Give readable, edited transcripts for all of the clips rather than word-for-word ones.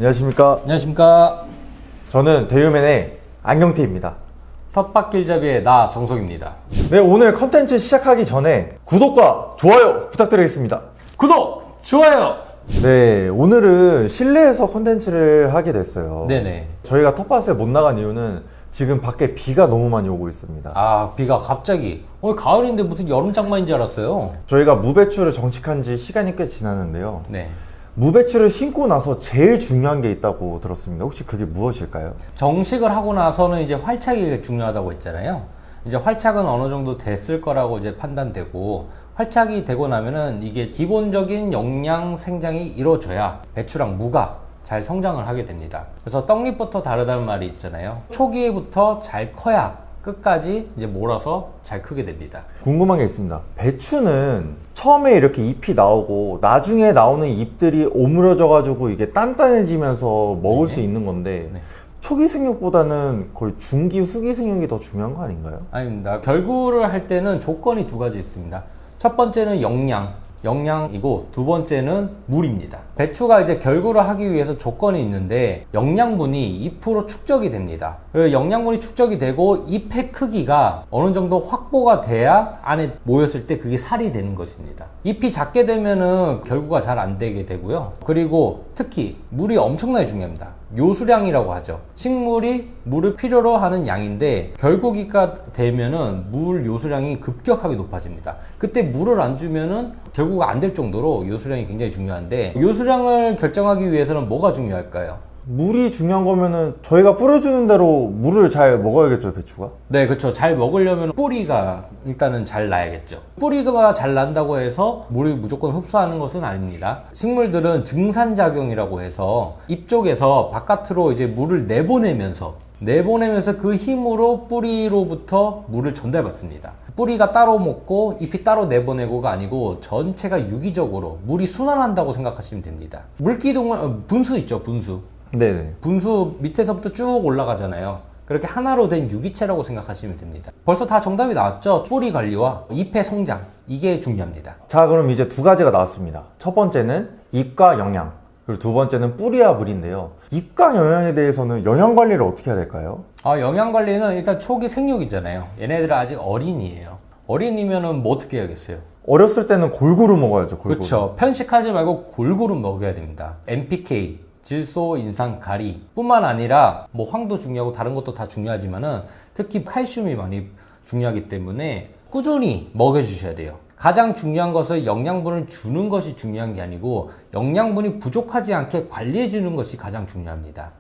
안녕하십니까. 안녕하십니까. 저는 대유맨의 안경태입니다. 텃밭길잡이의 나 정석입니다. 네, 오늘 컨텐츠 시작하기 전에 구독과 좋아요 부탁드리겠습니다. 구독! 좋아요! 네, 오늘은 실내에서 컨텐츠를 하게 됐어요. 네네. 저희가 텃밭에 못 나간 이유는 지금 밖에 비가 너무 많이 오고 있습니다. 아, 비가 갑자기. 가을인데 무슨 여름 장마인 줄 알았어요. 저희가 무배추를 정식한 지 시간이 꽤 지났는데요. 네. 무배추를 심고 나서 제일 중요한 게 있다고 들었습니다. 혹시 그게 무엇일까요? 정식을 하고 나서는 이제 활착이 중요하다고 했잖아요. 이제 활착은 어느 정도 됐을 거라고 이제 판단되고, 활착이 되고 나면은 이게 기본적인 영양 생장이 이루어져야 배추랑 무가 잘 성장을 하게 됩니다. 그래서 떡잎부터 다르다는 말이 있잖아요. 초기부터 잘 커야 끝까지 이제 몰아서 잘 크게 됩니다. 궁금한 게 있습니다. 배추는 처음에 이렇게 잎이 나오고 나중에 나오는 잎들이 오므려져 가지고 이게 단단해지면서 먹을 수 있는 건데 네. 초기 생육보다는 거의 중기, 후기 생육이 더 중요한 거 아닌가요? 아닙니다. 결구를 할 때는 조건이 두 가지 있습니다. 첫 번째는 영양이고 두 번째는 물입니다. 배추가 이제 결구를 하기 위해서 조건이 있는데 영양분이 잎으로 축적이 됩니다. 그리고 영양분이 축적이 되고 잎의 크기가 어느 정도 확보가 돼야 안에 모였을 때 그게 살이 되는 것입니다. 잎이 작게 되면은 결구가 잘 안 되게 되고요. 그리고 특히 물이 엄청나게 중요합니다. 요수량이라고 하죠. 식물이 물을 필요로 하는 양인데 결구기가 되면은 물 요수량이 급격하게 높아집니다. 그때 물을 안 주면은 결구가 안 될 정도로 요수량이 굉장히 중요한데, 요수량을 결정하기 위해서는 뭐가 중요할까요? 물이 중요한 거면은 저희가 뿌려주는 대로 물을 잘 먹어야겠죠, 배추가? 네, 그렇죠. 잘 먹으려면 뿌리가 일단은 잘 나야겠죠. 뿌리가 잘 난다고 해서 물을 무조건 흡수하는 것은 아닙니다. 식물들은 증산작용이라고 해서 잎 쪽에서 바깥으로 이제 물을 내보내면서 그 힘으로 뿌리로부터 물을 전달받습니다. 뿌리가 따로 먹고 잎이 따로 내보내고가 아니고 전체가 유기적으로 물이 순환한다고 생각하시면 됩니다. 물기둥을 분수 있죠, 분수. 네네. 분수 밑에서부터 쭉 올라가잖아요. 그렇게 하나로 된 유기체라고 생각하시면 됩니다. 벌써 다 정답이 나왔죠? 뿌리 관리와 잎의 성장, 이게 중요합니다. 자, 그럼 이제 두 가지가 나왔습니다. 첫 번째는 잎과 영양, 그리고 두 번째는 뿌리와 물인데요. 잎과 영양에 대해서는 영양 관리를 어떻게 해야 될까요? 영양 관리는 일단 초기 생육이잖아요. 얘네들은 아직 어린이에요. 어린이면은 뭐 어떻게 해야겠어요? 어렸을 때는 골고루 먹어야죠, 골고루. 그렇죠. 편식하지 말고 골고루 먹어야 됩니다. NPK, 질소, 인상, 가리 뿐만 아니라 뭐 황도 중요하고 다른 것도 다 중요하지만은 특히 칼슘이 많이 중요하기 때문에 꾸준히 먹여주셔야 돼요. 가장 중요한 것은 영양분을 주는 것이 중요한 게 아니고 영양분이 부족하지 않게 관리해 주는 것이 가장 중요합니다.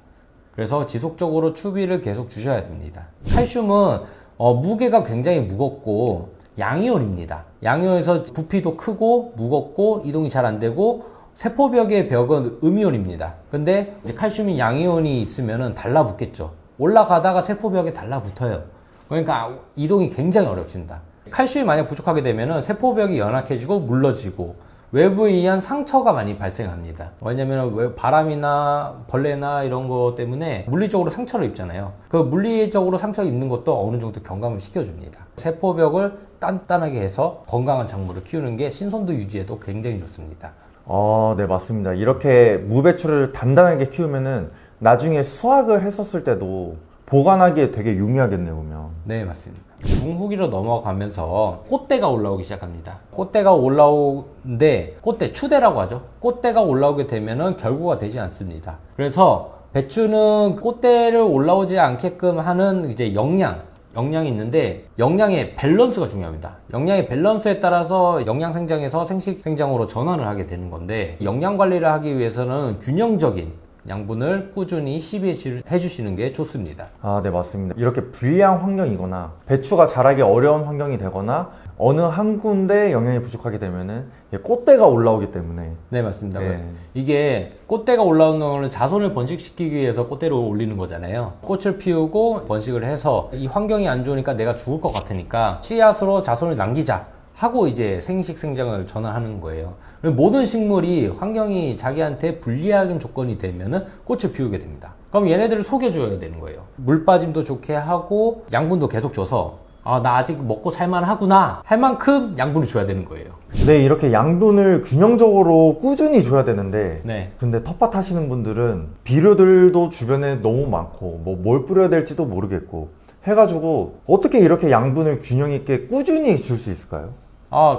그래서 지속적으로 추비를 계속 주셔야 됩니다. 칼슘은 무게가 굉장히 무겁고 양이온입니다. 양이온에서 부피도 크고 무겁고 이동이 잘 안 되고, 세포벽의 벽은 음이온입니다. 근데 이제 칼슘이 양이온이 있으면은 달라붙겠죠. 올라가다가 세포벽에 달라붙어요. 그러니까 이동이 굉장히 어렵습니다. 칼슘이 만약 부족하게 되면은 세포벽이 연약해지고 물러지고 외부에 의한 상처가 많이 발생합니다. 왜냐면 바람이나 벌레나 이런 거 때문에 물리적으로 상처를 입잖아요. 그 물리적으로 상처 입는 것도 어느 정도 경감을 시켜줍니다. 세포벽을 단단하게 해서 건강한 작물을 키우는 게 신선도 유지에도 굉장히 좋습니다. 네, 맞습니다. 이렇게 무배추를 단단하게 키우면은 나중에 수확을 했었을 때도 보관하기에 되게 용이하겠네요, 보면. 네, 맞습니다. 중후기로 넘어가면서 꽃대가 올라오기 시작합니다. 꽃대가 올라오는데 추대라고 하죠. 꽃대가 올라오게 되면은 결구가 되지 않습니다. 그래서 배추는 꽃대를 올라오지 않게끔 하는 이제 영양이 있는데, 영양의 밸런스가 중요합니다. 영양의 밸런스에 따라서 영양 생장에서 생식 생장으로 전환을 하게 되는 건데, 영양 관리를 하기 위해서는 균형적인 양분을 꾸준히 시비해 주시는 게 좋습니다. 네, 맞습니다. 이렇게 불리한 환경이거나 배추가 자라기 어려운 환경이 되거나 어느 한 군데 영양이 부족하게 되면은 꽃대가 올라오기 때문에. 네, 맞습니다. 네. 이게 꽃대가 올라오는 거는 자손을 번식시키기 위해서 꽃대를 올리는 거잖아요. 꽃을 피우고 번식을 해서 이 환경이 안 좋으니까 내가 죽을 것 같으니까 씨앗으로 자손을 남기자 하고 이제 생식 생장을 전환하는 거예요. 모든 식물이 환경이 자기한테 불리한 조건이 되면은 꽃을 피우게 됩니다. 그럼 얘네들을 속여줘야 되는 거예요. 물 빠짐도 좋게 하고 양분도 계속 줘서 나 아직 먹고 살만하구나 할 만큼 양분을 줘야 되는 거예요. 네, 이렇게 양분을 균형적으로 꾸준히 줘야 되는데 네. 근데 텃밭 하시는 분들은 비료들도 주변에 너무 많고 뭐 뭘 뿌려야 될지도 모르겠고 해가지고 어떻게 이렇게 양분을 균형 있게 꾸준히 줄 수 있을까요?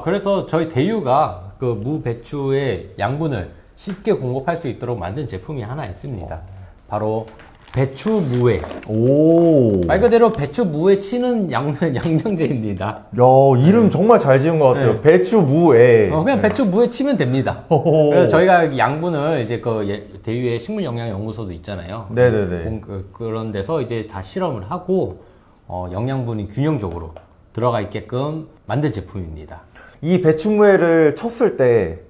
그래서 저희 대유가 그 무 배추의 양분을 쉽게 공급할 수 있도록 만든 제품이 하나 있습니다. 바로 배추 무에. 오. 말 그대로 배추 무에 치는 양정제입니다. 야, 이름 정말 잘 지은 것 같아요. 네. 배추 무에. 그냥 배추 무에 치면 됩니다. 그래서 저희가 양분을 이제 그 대유의 식물영양연구소도 있잖아요. 네네네. 그런 데서 이제 다 실험을 하고 영양분이 균형적으로 들어가 있게끔 만든 제품입니다. 이 배추무회를 쳤을 때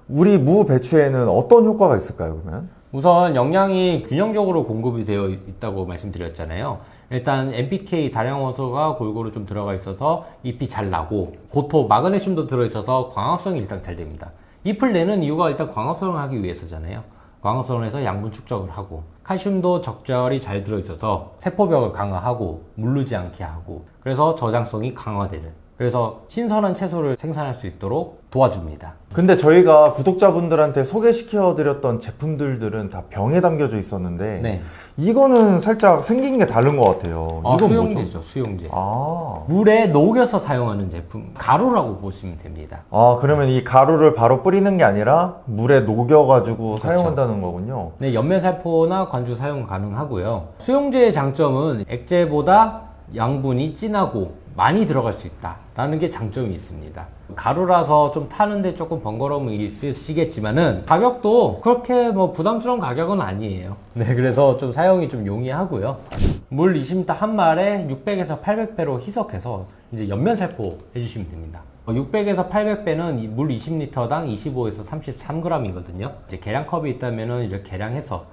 우리 무 배추에는 어떤 효과가 있을까요, 그러면? 우선 영양이 균형적으로 공급이 되어 있다고 말씀드렸잖아요. 일단 NPK 다량원소가 골고루 좀 들어가 있어서 잎이 잘 나고 고토, 마그네슘도 들어있어서 광합성이 일단 잘 됩니다. 잎을 내는 이유가 일단 광합성을 하기 위해서잖아요. 광합성을 해서 양분 축적을 하고 칼슘도 적절히 잘 들어있어서 세포벽을 강화하고 물르지 않게 하고 그래서 저장성이 강화되는, 그래서 신선한 채소를 생산할 수 있도록 도와줍니다. 근데 저희가 구독자분들한테 소개시켜 드렸던 제품들은 다 병에 담겨져 있었는데 네. 이거는 살짝 생긴 게 다른 것 같아요. 이건 수용제죠, 뭐죠? 수용제. 아. 물에 녹여서 사용하는 제품, 가루라고 보시면 됩니다. 그러면 이 가루를 바로 뿌리는 게 아니라 물에 녹여가지고 사용한다는 거군요. 네, 연면살포나 관주 사용 가능하고요. 수용제의 장점은 액제보다 양분이 진하고 많이 들어갈 수 있다라는 게 장점이 있습니다. 가루라서 좀 타는데 조금 번거로움이 있으시겠지만은 가격도 그렇게 뭐 부담스러운 가격은 아니에요. 네, 그래서 좀 사용이 좀 용이하고요. 물 20리터 한 말에 600에서 800배로 희석해서 이제 연면살포 해주시면 됩니다. 600에서 800배는 물 20리터당 25에서 33g이거든요. 이제 계량컵이 있다면은 이제 계량해서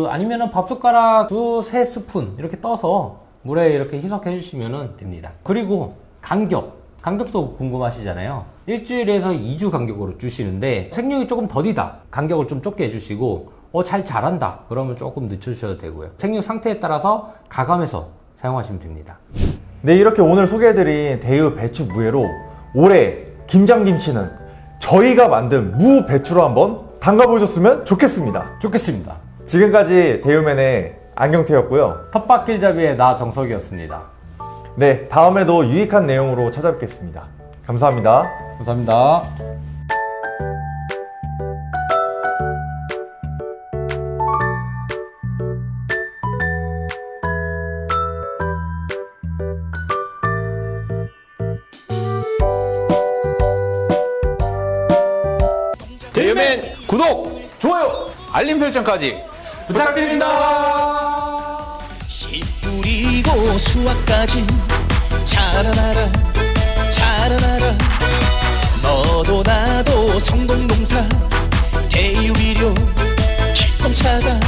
아니면은 밥숟가락 2-3스푼 이렇게 떠서 물에 이렇게 희석해 주시면 됩니다. 그리고 간격도 궁금하시잖아요. 일주일에서 2주 간격으로 주시는데 생육이 조금 더디다, 간격을 좀 좁게 해주시고 잘 자란다 그러면 조금 늦추셔도 되고요. 생육 상태에 따라서 가감해서 사용하시면 됩니다. 네, 이렇게 오늘 소개해드린 대유 배추 무회로 올해 김장김치는 저희가 만든 무 배추로 한번 담가보셨으면 좋겠습니다. 지금까지 대유맨의 안경태였고요. 텃밭길잡이의 나 정석이었습니다. 네, 다음에도 유익한 내용으로 찾아뵙겠습니다. 감사합니다. 감사합니다. 대유맨 구독, 좋아요! 알림 설정까지 부탁드립니다. 씨 뿌리고 수확까지 자라나라 자라나라. 너도 나도 성공농사 대유비료 기똥차다.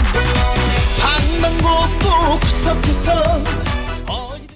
방방곡곡 구석구석